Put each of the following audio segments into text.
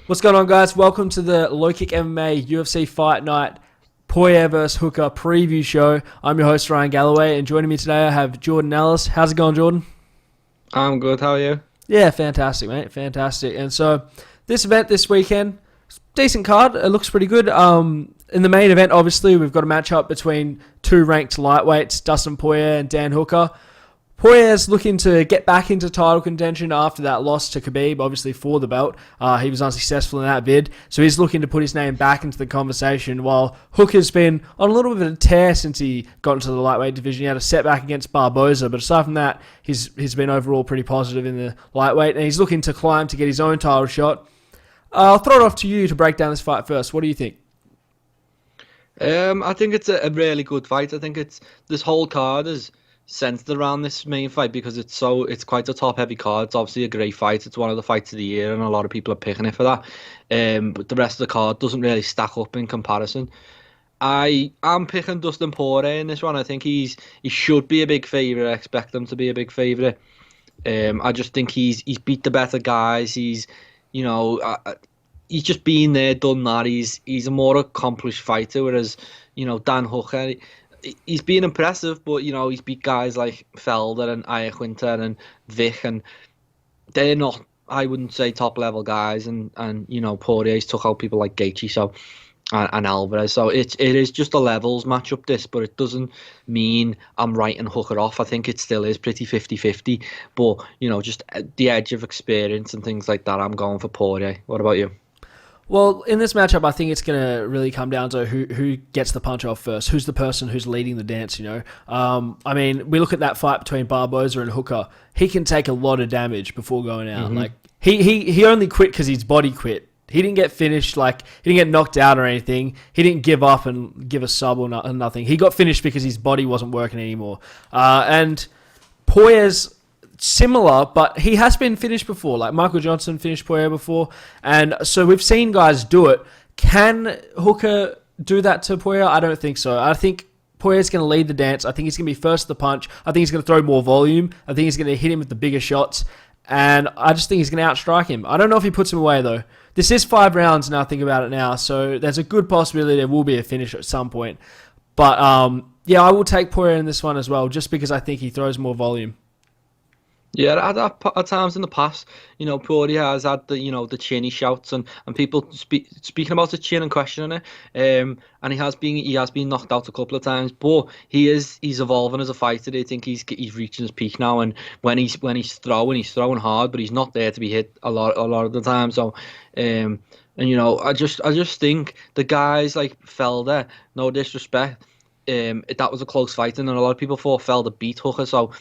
What's going on, guys? Welcome to the Low Kick MMA UFC Fight Night Poirier vs Hooker preview show. I'm your host, Ryan Galloway, and joining me today I have Jordan Ellis. How's it going, Jordan? I'm good. How are you? Yeah, fantastic, mate. Fantastic. And so this event this weekend, decent card. It looks pretty good. In the main event, obviously, we've got a matchup between two ranked lightweights, Dustin Poirier and Dan Hooker. Poirier's looking to get back into title contention after that loss to Khabib, obviously for the belt. He was unsuccessful in that bid, so he's looking to put his name back into the conversation, while Hooker's been on a little bit of a tear since he got into the lightweight division. He had a setback against Barboza, but aside from that, he's been overall pretty positive in the lightweight, and he's looking to climb to get his own title shot. I'll throw it off to you to break down this fight first. What do you think? I think it's a really good fight. I think this whole card is centered around this main fight because it's quite a top heavy card. It's obviously a great fight. It's one of the fights of the year, and a lot of people are picking it for that. But the rest of the card doesn't really stack up in comparison. I'm picking Dustin Poirier in this one. I think he should be a big favourite. I expect him to be a big favourite. I just think he's beat the better guys. He's just been there, done that. He's a more accomplished fighter, whereas Dan Hooker, he's been impressive, but he's beat guys like Felder and Iaquinta and Vic, and they're not, I wouldn't say, top level guys. And Poirier's took out people like Gaethje, and Alvarez. So it is just a levels matchup, this, but it doesn't mean I'm writing Hooker off. I think it still is pretty 50-50, but just the edge of experience and things like that, I'm going for Poirier. What about you? Well, in this matchup, I think it's going to really come down to who gets the punch off first. Who's the person who's leading the dance, I mean, we look at that fight between Barboza and Hooker. He can take a lot of damage before going out. Mm-hmm. Like, he only quit because his body quit. He didn't get finished, he didn't get knocked out or anything. He didn't give up and give a sub or nothing. He got finished because his body wasn't working anymore. And Poirier's similar, but he has been finished before. Like Michael Johnson finished Poirier before, and so we've seen guys do it. Can Hooker do that to Poirier? I don't think so. I think Poirier's going to lead the dance. I think he's going to be first to the punch. I think he's going to throw more volume. I think he's going to hit him with the bigger shots, and I just think he's going to outstrike him. I don't know if he puts him away, though. This is 5 rounds now, think about it now, so there's a good possibility there will be a finish at some point. But, yeah, I will take Poirier in this one as well, just because I think he throws more volume. Yeah, at times in the past, Poirier has had the chinny shouts and people speaking about his chin and questioning it. And he has been knocked out a couple of times, but he's evolving as a fighter. I think he's reaching his peak now, and when he's throwing hard, but he's not there to be hit a lot of the time. So, I just think the guys like Felder, no disrespect, that was a close fight, and a lot of people thought Felder beat Hooker. So,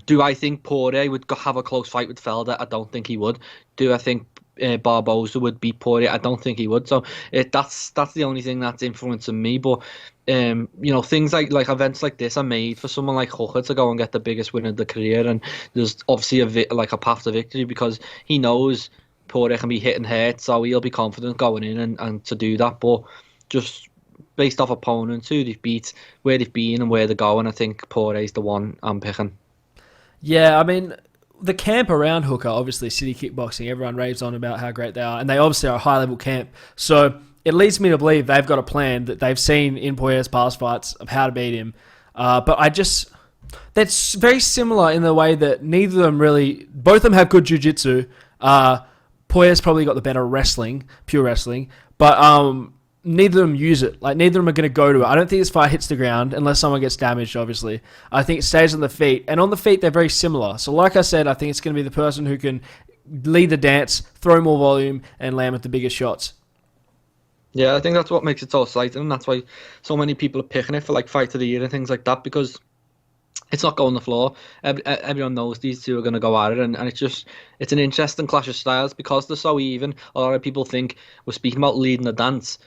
do I think Poirier would have a close fight with Felder? I don't think he would. Do I think Barboza would beat Poirier? I don't think he would. So that's the only thing that's influencing me. But things like events like this are made for someone like Hooker to go and get the biggest win of the career, and there's obviously a path to victory because he knows Poirier can be hit and hurt, so he'll be confident going in and to do that. But just based off opponents who they've beat, where they've been and where they're going, I think Poirier's the one I'm picking. Yeah, I mean, the camp around Hooker, obviously City Kickboxing, everyone raves on about how great they are, and they obviously are a high-level camp. So it leads me to believe they've got a plan that they've seen in Poirier's past fights of how to beat him. But that's very similar in the way that neither of them both of them have good jiu-jitsu. Poirier's probably got the better pure wrestling, but neither of them use it. Like, neither of them are going to go to it. I don't think this fight hits the ground unless someone gets damaged, obviously. I think it stays on the feet. And on the feet, they're very similar. So like I said, I think it's going to be the person who can lead the dance, throw more volume, and land with the biggest shots. Yeah, I think that's what makes it so exciting, and that's why so many people are picking it for fight of the year and things like that, because it's not going on the floor. Everyone knows these two are going to go at it, and it's an interesting clash of styles because they're so even. A lot of people think we're speaking about leading the dance.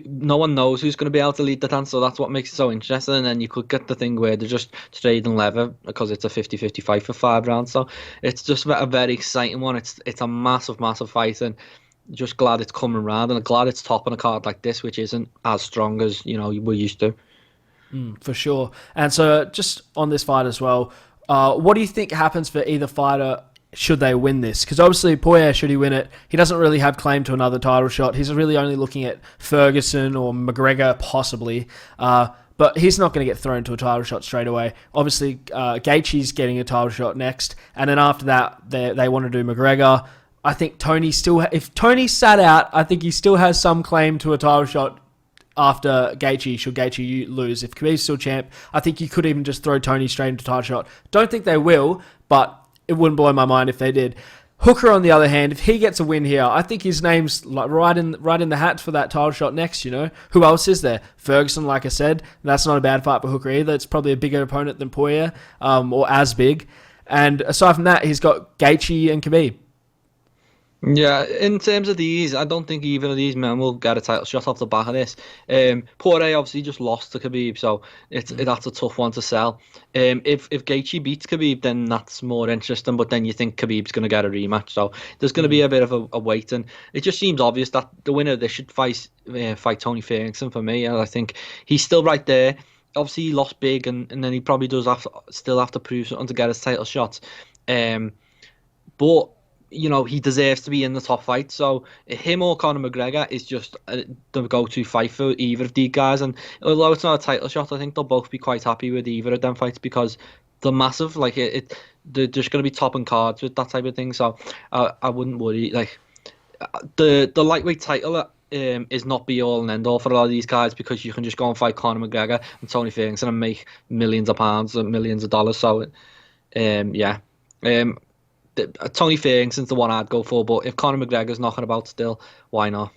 No one knows who's going to be able to lead the dance, so that's what makes it so interesting. And then you could get the thing where they're just trading leather because it's a 50-50 fight for 5 rounds. So it's just a very exciting one. It's a massive fight, and just glad it's coming around, and I'm glad it's topping a card like this, which isn't as strong as we're used to. For sure. And so just on this fight as well, what do you think happens for either fighter should they win this? Because obviously Poirier, should he win it, he doesn't really have claim to another title shot. He's really only looking at Ferguson or McGregor possibly. But he's not going to get thrown to a title shot straight away. Obviously, Gaethje's getting a title shot next. And then after that, they want to do McGregor. I think Tony still... If Tony sat out, I think he still has some claim to a title shot after Gaethje, should Gaethje lose. If Khabib's still champ, I think you could even just throw Tony straight into title shot. Don't think they will, but it wouldn't blow my mind if they did. Hooker, on the other hand, if he gets a win here, I think his name's like right in the hat for that title shot next, you know. Who else is there? Ferguson, like I said. That's not a bad fight for Hooker either. It's probably a bigger opponent than Poirier, or as big. And aside from that, he's got Gaethje and Khabib. Yeah, in terms of these, I don't think either of these men will get a title shot off the back of this. Poirier obviously just lost to Khabib, so that's a tough one to sell. If Gaethje beats Khabib, then that's more interesting, but then you think Khabib's going to get a rematch, so there's going to be a bit of a wait, and it just seems obvious that the winner of this should fight Tony Ferguson for me, and I think he's still right there. Obviously, he lost big, and then he probably does still have to prove something to get his title shot. But you know, he deserves to be in the top fight. So him or Conor McGregor is just the go-to fight for either of these guys. And although it's not a title shot, I think they'll both be quite happy with either of them fights because they're massive. Like they're just going to be topping cards with that type of thing. So I wouldn't worry. Like the lightweight title is not be all and end all for a lot of these guys because you can just go and fight Conor McGregor and Tony Ferguson and make millions of pounds or millions of dollars. So Tony Ferguson's the one I'd go for, but if Conor McGregor's knocking about still, why not?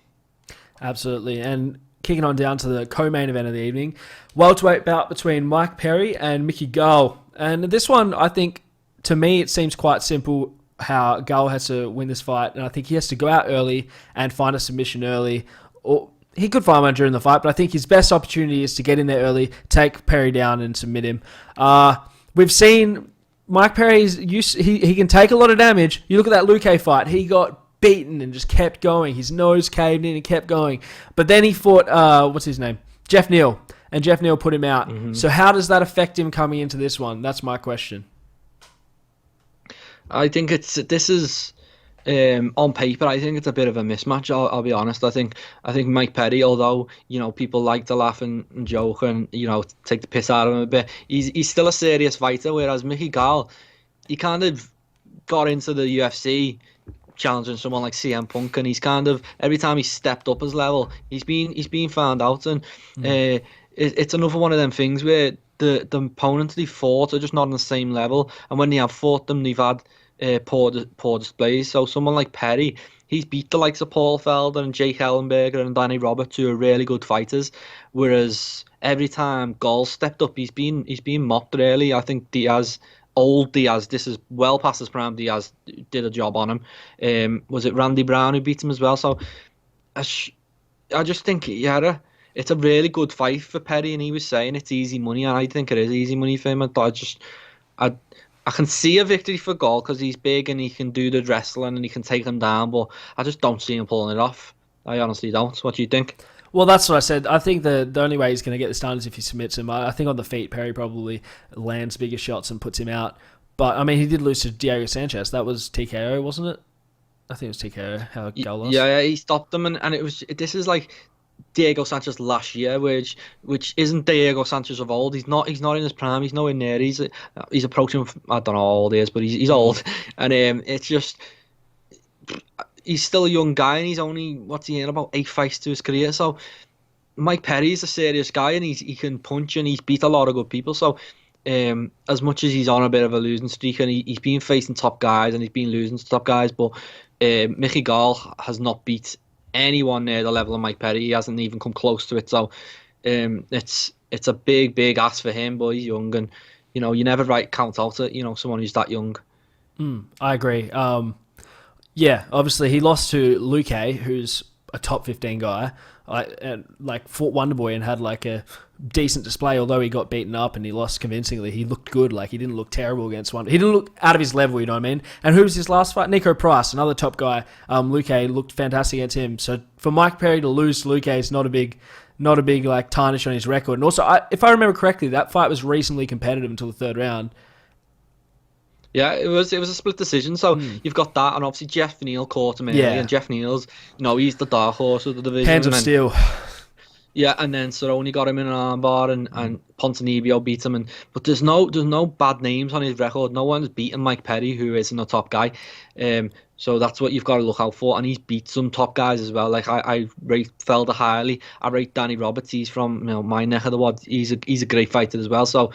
Absolutely. And kicking on down to the co-main event of the evening, welterweight bout between Mike Perry and Mickey Gall. And this one, I think, to me, it seems quite simple how Gall has to win this fight, and I think he has to go out early and find a submission early. Or he could find one during the fight, but I think his best opportunity is to get in there early, take Perry down and submit him. We've seen Mike Perry, he can take a lot of damage. You look at that Luque fight. He got beaten and just kept going. His nose caved in and kept going. But then he fought, what's his name? Jeff Neal. And Jeff Neal put him out. Mm-hmm. So how does that affect him coming into this one? That's my question. I think this is on paper, I think it's a bit of a mismatch. I'll be honest. I think Mike Perry, although people like to laugh and joke and take the piss out of him a bit, he's still a serious fighter. Whereas Mickey Gall, he kind of got into the UFC challenging someone like CM Punk, and he's kind of every time he's stepped up his level, he's been found out, and it's another one of them things where the opponents they fought are just not on the same level, and when they have fought them, they've had poor displays. So someone like Perry, he's beat the likes of Paul Felder and Jake Ellenberger and Danny Roberts, who are really good fighters. Whereas every time Gall stepped up, he's been mocked. Really, I think old Diaz, this is well past his prime. Diaz did a job on him. Was it Randy Brown who beat him as well? So I just think it's a really good fight for Perry, and he was saying it's easy money, and I think it is easy money for him. I can see a victory for Gall because he's big and he can do the wrestling and he can take them down, but I just don't see him pulling it off. I honestly don't. What do you think? Well, that's what I said. I think the only way he's going to get this done is if he submits him. I think on the feet, Perry probably lands bigger shots and puts him out. But, I mean, he did lose to Diego Sanchez. That was TKO, wasn't it? I think it was TKO, how Gall lost. Yeah, he stopped him, and this is like Diego Sanchez last year, which isn't Diego Sanchez of old. He's not in his prime. He's nowhere near. He's approaching, I don't know how old he is, but he's old. And it's just, he's still a young guy, and he's only, what's he in, about 8 fights to his career. So Mike Perry's a serious guy, and he can punch, and he's beat a lot of good people. So as much as he's on a bit of a losing streak, and he's been facing top guys and he's been losing to top guys, but Mickey Gall has not beat anyone near the level of Mike Perry. He hasn't even come close to it. So it's a big ask for him, but he's young, and you never count out someone who's that young. I agree. Yeah, obviously he lost to Luque, who's a top 15 guy, fought Wonderboy and had like a decent display, although he got beaten up and he lost convincingly. He looked good. Like, he didn't look terrible against one. He didn't look out of his level, you know what I mean? And who was his last fight? Nico Price, another top guy. Luque looked fantastic against him. So for Mike Perry to lose to Luque is not a big like tarnish on his record. And also, if I remember correctly, that fight was reasonably competitive until the third round. Yeah, it was a split decision. So you've got that, and obviously Jeff Neal caught him early, and Jeff Neal's, he's the dark horse of the division. Hands of and then, steel. Yeah, and then Cerrone got him in an armbar, and Ponzinibbio beat him. But there's no bad names on his record. No one's beaten Mike Perry, who isn't a top guy. So that's what you've got to look out for. And he's beat some top guys as well. Like I rate Felder highly. I rate Danny Roberts. He's from my neck of the woods. He's a great fighter as well. So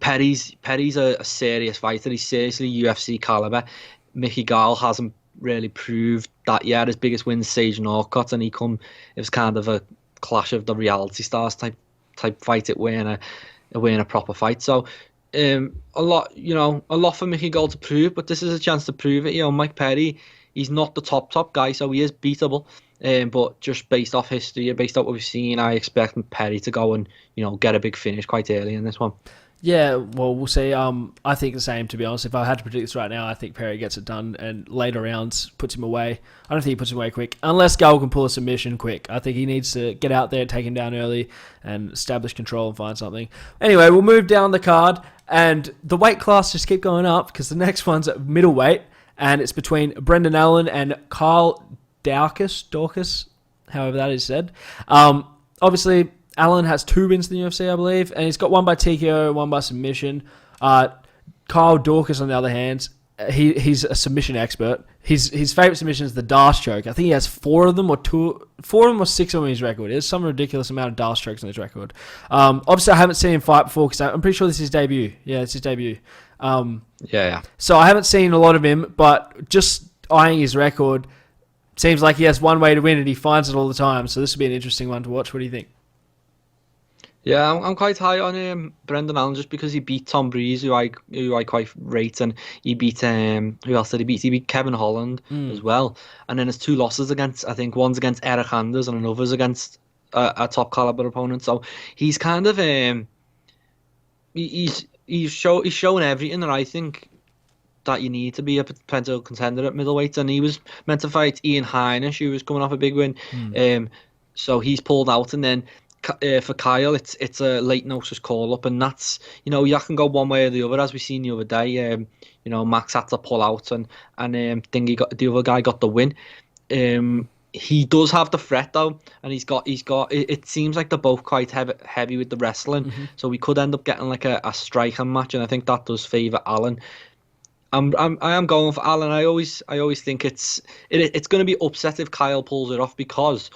Perry's a serious fighter. He's seriously UFC caliber. Mickey Gall hasn't really proved that yet. His biggest win, Sage Northcutt, and it was kind of a clash of the reality stars type fight. It weren't a proper fight. So a lot for Mickey Gall to prove, but this is a chance to prove it. Mike Perry, he's not the top guy, so he is beatable. But just based off history, based off what we've seen, I expect Perry to go and get a big finish quite early in this one. Yeah, well, we'll see. I think the same, to be honest. If I had to predict this right now, I think Perry gets it done and later rounds puts him away. I don't think he puts him away quick, unless Gall can pull a submission quick. I think he needs to get out there, take him down early, and establish control and find something. Anyway, we'll move down the card, and the weight class just keep going up because the next one's at middleweight, and it's between Brendan Allen and Kyle Dorcas, however that is said. Obviously, Allen has 2 wins in the UFC, I believe, and he's got one by TKO, one by submission. Kyle Dorcas, on the other hand, he's a submission expert. His favorite submission is the Darce choke. I think he has 4 of them or 6 of them in his record. There's some ridiculous amount of Darce chokes on his record. Obviously, I haven't seen him fight before because I'm pretty sure this is his debut. Yeah, it's his debut. Yeah. So I haven't seen a lot of him, but just eyeing his record, seems like he has one way to win and he finds it all the time. So this will be an interesting one to watch. What do you think? Yeah, I'm quite high on Brendan Allen just because he beat Tom Breeze, who I quite rate, and he beat who else did he beat? He beat Kevin Holland as well, and then his 2 losses I think one's against Eric Anders and another's against a top caliber opponent. So he's kind of he's shown everything that I think that you need to be a potential contender at middleweight, and he was meant to fight Ian Heinisch, who was coming off a big win. So he's pulled out, and then for Kyle, it's a late notice call up, and that's you can go one way or the other, as we seen the other day. Max had to pull out, and the other guy got the win. He does have the threat though, and he's got. It seems like they're both quite heavy with the wrestling, so we could end up getting like a striking match, and I think that does favour Allen. I am going for Allen. I always think it's going to be upset if Kyle pulls it off because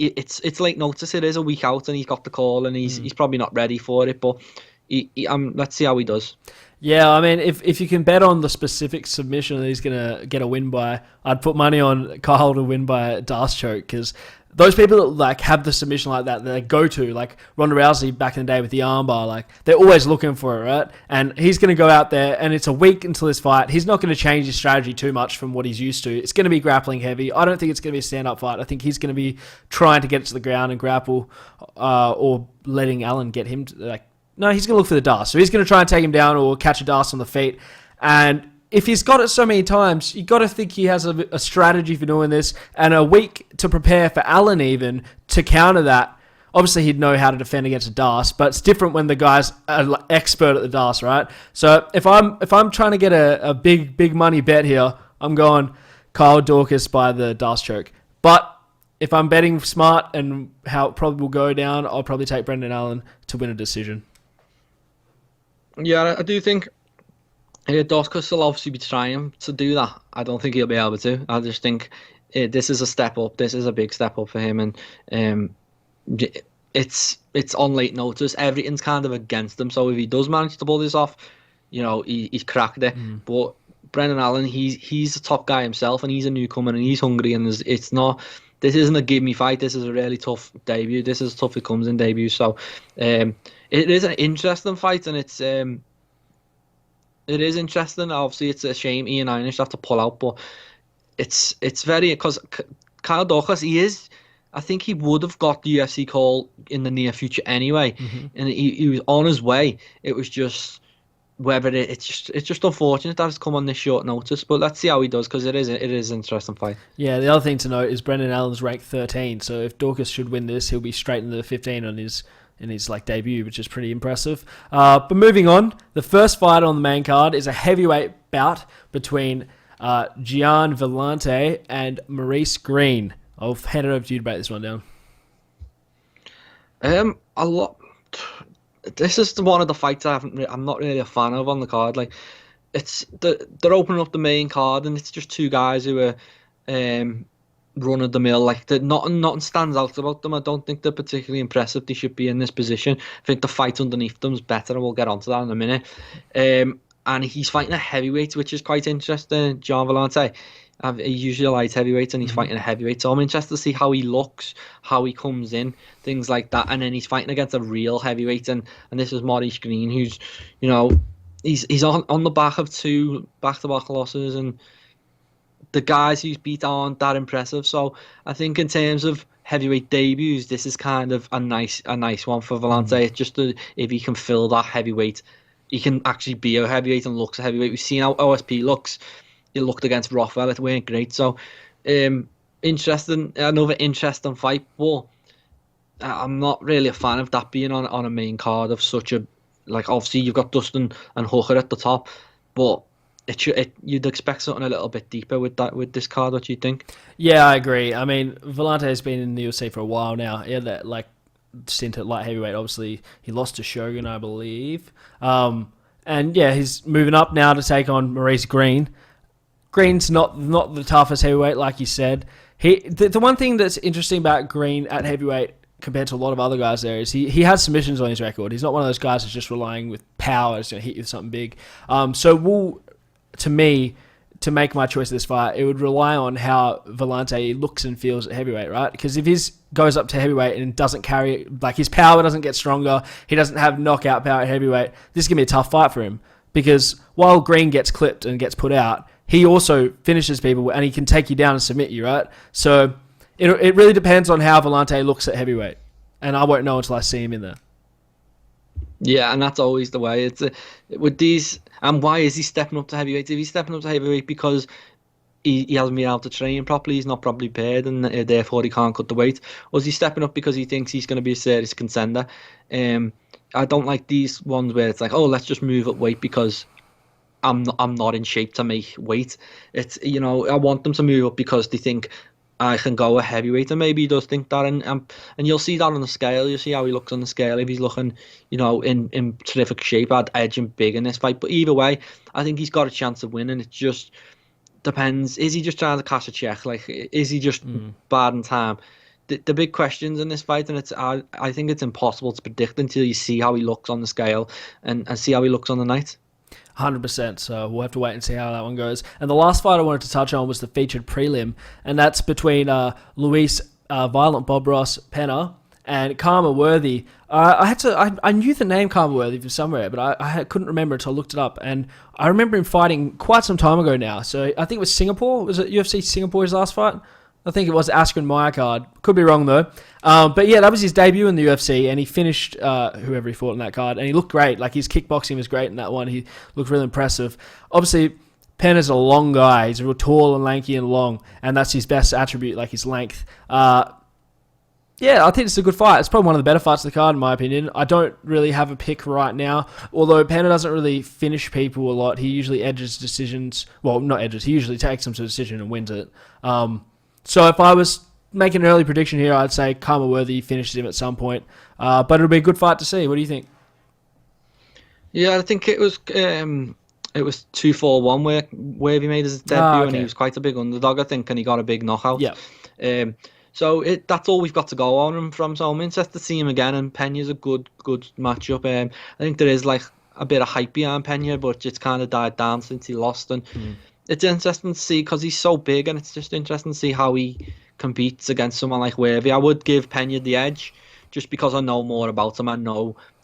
it's late notice. It is a week out, and he's got the call, and he's probably not ready for it. But let's see how he does. Yeah, I mean, if you can bet on the specific submission that he's gonna get a win by, I'd put money on Kyle to win by a Darce choke, because those people that like have the submission like that they go to, like Ronda Rousey back in the day with the armbar, like they're always looking for it, right? And he's going to go out there, and it's a week until his fight. He's not going to change his strategy too much from what he's used to. It's going to be grappling heavy. I don't think it's going to be a stand-up fight. I think he's going to be trying to get to the ground and grapple, or letting Allen get him to, no, he's going to look for the Darce. So he's going to try and take him down or catch a Darce on the feet. And if he's got it so many times, you got to think he has a strategy for doing this, and a week to prepare for Allen even to counter that. Obviously, he'd know how to defend against a Darce, but it's different when the guy's an expert at the Darce, right? So if I'm trying to get a big money bet here, I'm going Kyle Dorcas by the Darce choke. But if I'm betting smart and how it probably will go down, I'll probably take Brendan Allen to win a decision. Yeah, I do think Dorcas will obviously be trying to do that. I don't think he'll be able to. I just think this is a step up. This is a big step up for him, and it's on late notice. Everything's kind of against him. So if he does manage to pull this off, he's cracked it. But Brendan Allen, he's the top guy himself, and he's a newcomer, and he's hungry. And it's not. This isn't a give me fight. This is a really tough debut. This is tough. It comes in debut. So it is an interesting fight, and it is interesting. Obviously, it's a shame Ian Heinisch have to pull out, but it's very, because Kyle Dorcas, I think he would have got the UFC call in the near future anyway, and he was on his way. It was just whether it's just unfortunate that it's come on this short notice. But let's see how he does, because it is an interesting fight. Yeah, the other thing to note is Brendan Allen's ranked 13, so if Dorcas should win this, he'll be straight in the 15 on his in his like debut, which is pretty impressive. But moving on, the first fight on the main card is a heavyweight bout between Gian, Villante and Maurice, Greene. I'll hand it over to you to break this one down. A lot. This is one of the fights I'm not really a fan of on the card. Like, they're opening up the main card, and it's just two guys who are run of the mill. Like, nothing stands out about them. I don't think they're particularly impressive. They should be in this position. I think the fight underneath them is better, and we'll get onto that in a minute. And he's fighting a heavyweight, which is quite interesting. Gian Villante. He usually light heavyweight, and he's fighting a heavyweight. So I'm interested to see how he looks, how he comes in, things like that. And then he's fighting against a real heavyweight, and this is Maurice Greene, who's, he's on the back of 2 back-to-back losses, and the guys he's beat aren't that impressive. So I think in terms of heavyweight debuts, this is kind of a nice one for Villante. It's just if he can fill that heavyweight, he can actually be a heavyweight and looks a heavyweight. We've seen how OSP looks. It looked against Rothwell, it weren't great. So another interesting fight, but I'm not really a fan of that being on a main card of such a, like, obviously you've got Dustin and Hooker at the top, but you'd expect something a little bit deeper with this card. What do you think? Yeah, I agree. I mean, Villante has been in the UFC for a while now. Yeah, that like stint at light heavyweight. Obviously, he lost to Shogun, I believe. And yeah, he's moving up now to take on Maurice Greene. Greene's not the toughest heavyweight, like you said. The one thing that's interesting about Greene at heavyweight compared to a lot of other guys there is he has submissions on his record. He's not one of those guys who's just relying with power, he's going to hit you with something big. To me, to make my choice of this fight, it would rely on how Villante looks and feels at heavyweight, right? Because if his goes up to heavyweight and doesn't carry, like his power doesn't get stronger, he doesn't have knockout power at heavyweight, this is going to be a tough fight for him. Because while Greene gets clipped and gets put out, he also finishes people and he can take you down and submit you, right? So it really depends on how Villante looks at heavyweight. And I won't know until I see him in there. Yeah, and that's always the way. It's with these, and why is he stepping up to heavyweight? If he's stepping up to heavyweight because he hasn't been able to train properly, he's not properly paid, and therefore he can't cut the weight, or is he stepping up because he thinks he's going to be a serious contender? I don't like these ones where it's like, oh, let's just move up weight because I'm not in shape to make weight. It's, I want them to move up because they think I can go a heavyweight, and maybe he does think that, and you'll see that on the scale. You'll see how he looks on the scale. If he's looking, in terrific shape, I'd edge him big in this fight. But either way, I think he's got a chance of winning. It just depends. Is he just trying to cash a check? Like, is he just bad in time? The big questions in this fight, and I think it's impossible to predict until you see how he looks on the scale and see how he looks on the night. 100%, so we'll have to wait and see how that one goes. And the last fight I wanted to touch on was the featured prelim, and that's between Luis Violent Bob Ross Penna and Karma Worthy. I knew the name Karma Worthy from somewhere, but I couldn't remember it until I looked it up. And I remember him fighting quite some time ago now. So I think it was Singapore. Was it UFC Singapore his last fight? I think it was Askren Meyer card. Could be wrong though. But yeah, that was his debut in the UFC, and he finished whoever he fought in that card, and he looked great. Like, his kickboxing was great in that one. He looked really impressive. Obviously, Penna's a long guy. He's real tall and lanky and long, and that's his best attribute, like his length. Yeah, I think it's a good fight. It's probably one of the better fights of the card, in my opinion. I don't really have a pick right now, although Penna doesn't really finish people a lot. He usually edges decisions. Well, not edges. He usually takes them to a decision and wins it. So if I was making an early prediction here, I'd say Karma Worthy finishes him at some point. But it'll be a good fight to see. What do you think? Yeah, I think it was 2-4-1 where Worthy made his debut, and he was quite a big underdog, I think, and he got a big knockout. Yeah. So that's all we've got to go on him from. So I'm interested to see him again, and Pena's a good matchup. I think there is like a bit of hype behind Pena, but it's kind of died down since he lost, and it's interesting to see because he's so big, and it's just interesting to see how he competes against someone like Worthy. I would give Pena the edge just because I know more about him.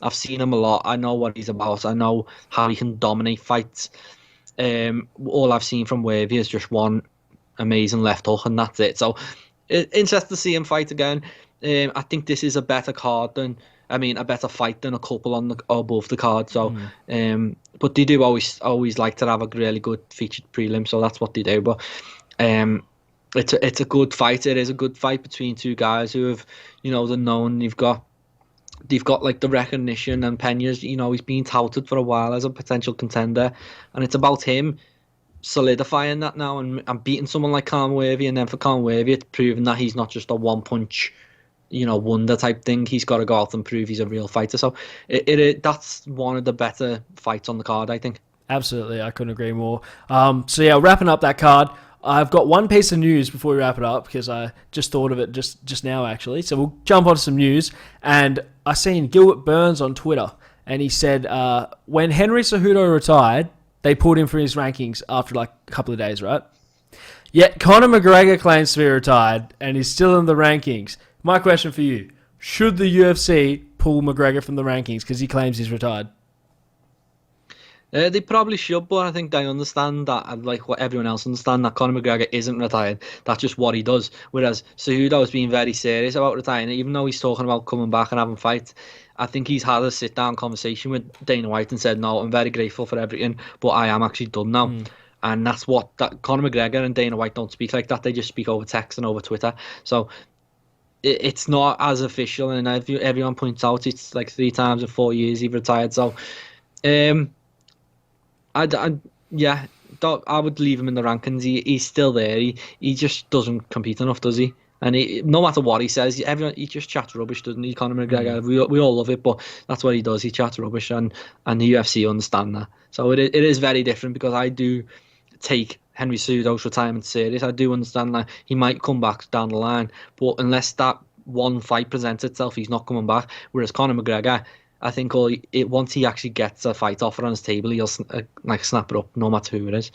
I've seen him a lot. I know what he's about. I know how he can dominate fights. All I've seen from Worthy is just one amazing left hook, and that's it. So interested to see him fight again. I think this is a better fight than a couple on above the card. So, but they do always like to have a really good featured prelim, so that's what they do. But it's a good fight. It is a good fight between two guys who have, they're known. You've got they've got like the recognition, and Pena's, he's been touted for a while as a potential contender, and it's about him solidifying that now and beating someone like Conor Wavy, and then for Conor Wavy, it's proving that he's not just a one punch, wonder type thing. He's got to go out and prove he's a real fighter. So that's one of the better fights on the card, I think. Absolutely, I couldn't agree more. So yeah, wrapping up that card, I've got one piece of news before we wrap it up because I just thought of it just now actually. So we'll jump on to some news, and I seen Gilbert Burns on Twitter, and he said when Henry Cejudo retired, they pulled him from his rankings after like a couple of days, right? Yet Conor McGregor claims to be retired and he's still in the rankings. My question for you, should the UFC pull McGregor from the rankings because he claims he's retired? They probably should, but I think they understand that, like what everyone else understands, that Conor McGregor isn't retired. That's just what he does. Whereas Cejudo has been very serious about retiring, even though he's talking about coming back and having fights. I think he's had a sit-down conversation with Dana White and said, no, I'm very grateful for everything, but I am actually done now. And that's what Conor McGregor and Dana White don't speak like that. They just speak over text and over Twitter. So it's not as official, and everyone points out it's like 3 times in 4 years he retired. So, I would leave him in the rankings. He's still there. He just doesn't compete enough, does he? And no matter what he says, he just chats rubbish, doesn't he? Conor McGregor, we all love it, but that's what he does. He chats rubbish, and the UFC understand that. So it is very different, because I do take Henry Cejudo's retirement serious. I do understand that he might come back down the line, but unless that one fight presents itself, he's not coming back. Whereas Conor McGregor, I think once he actually gets a fight offer on his table, he'll snap it up, no matter who it is.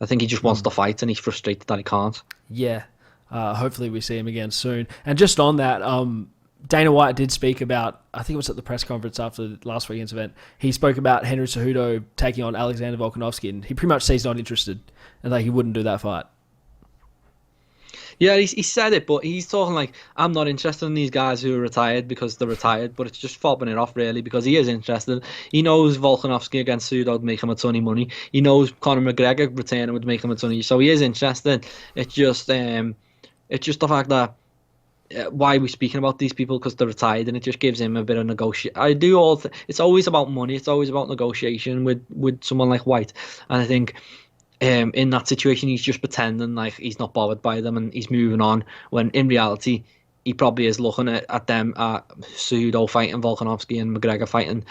I think he just wants to fight, and he's frustrated that he can't. Yeah. Hopefully we see him again soon. And just on that, Dana White did speak about, I think it was at the press conference after last weekend's event, he spoke about Henry Cejudo taking on Alexander Volkanovski, and he pretty much said he's not interested, and he wouldn't do that fight. Yeah, he said it, but he's talking like, I'm not interested in these guys who are retired because they're retired, but it's just fobbing it off, really, because he is interested. He knows Volkanovski against Cejudo would make him a ton of money. He knows Conor McGregor returning would make him a ton of money, so he is interested. It's just the fact that why are we speaking about these people, because they're retired, and it just gives him a bit of negotiation. It's always about money. It's always about negotiation with someone like White, and I think in that situation he's just pretending like he's not bothered by them and he's moving on, when in reality he probably is looking at them, at Cejudo fighting Volkanovski and McGregor fighting,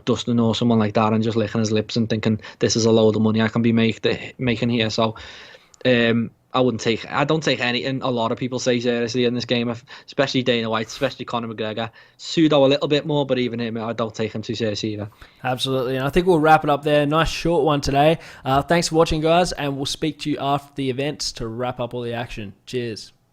Dustin or someone like that, and just licking his lips and thinking, this is a load of money I can be making here. So I don't take anything a lot of people say seriously in this game, especially Dana White, especially Conor McGregor. Cejudo a little bit more, but even him, I don't take him too seriously either. Absolutely, and I think we'll wrap it up there. Nice short one today. Thanks for watching, guys, and we'll speak to you after the events to wrap up all the action. Cheers.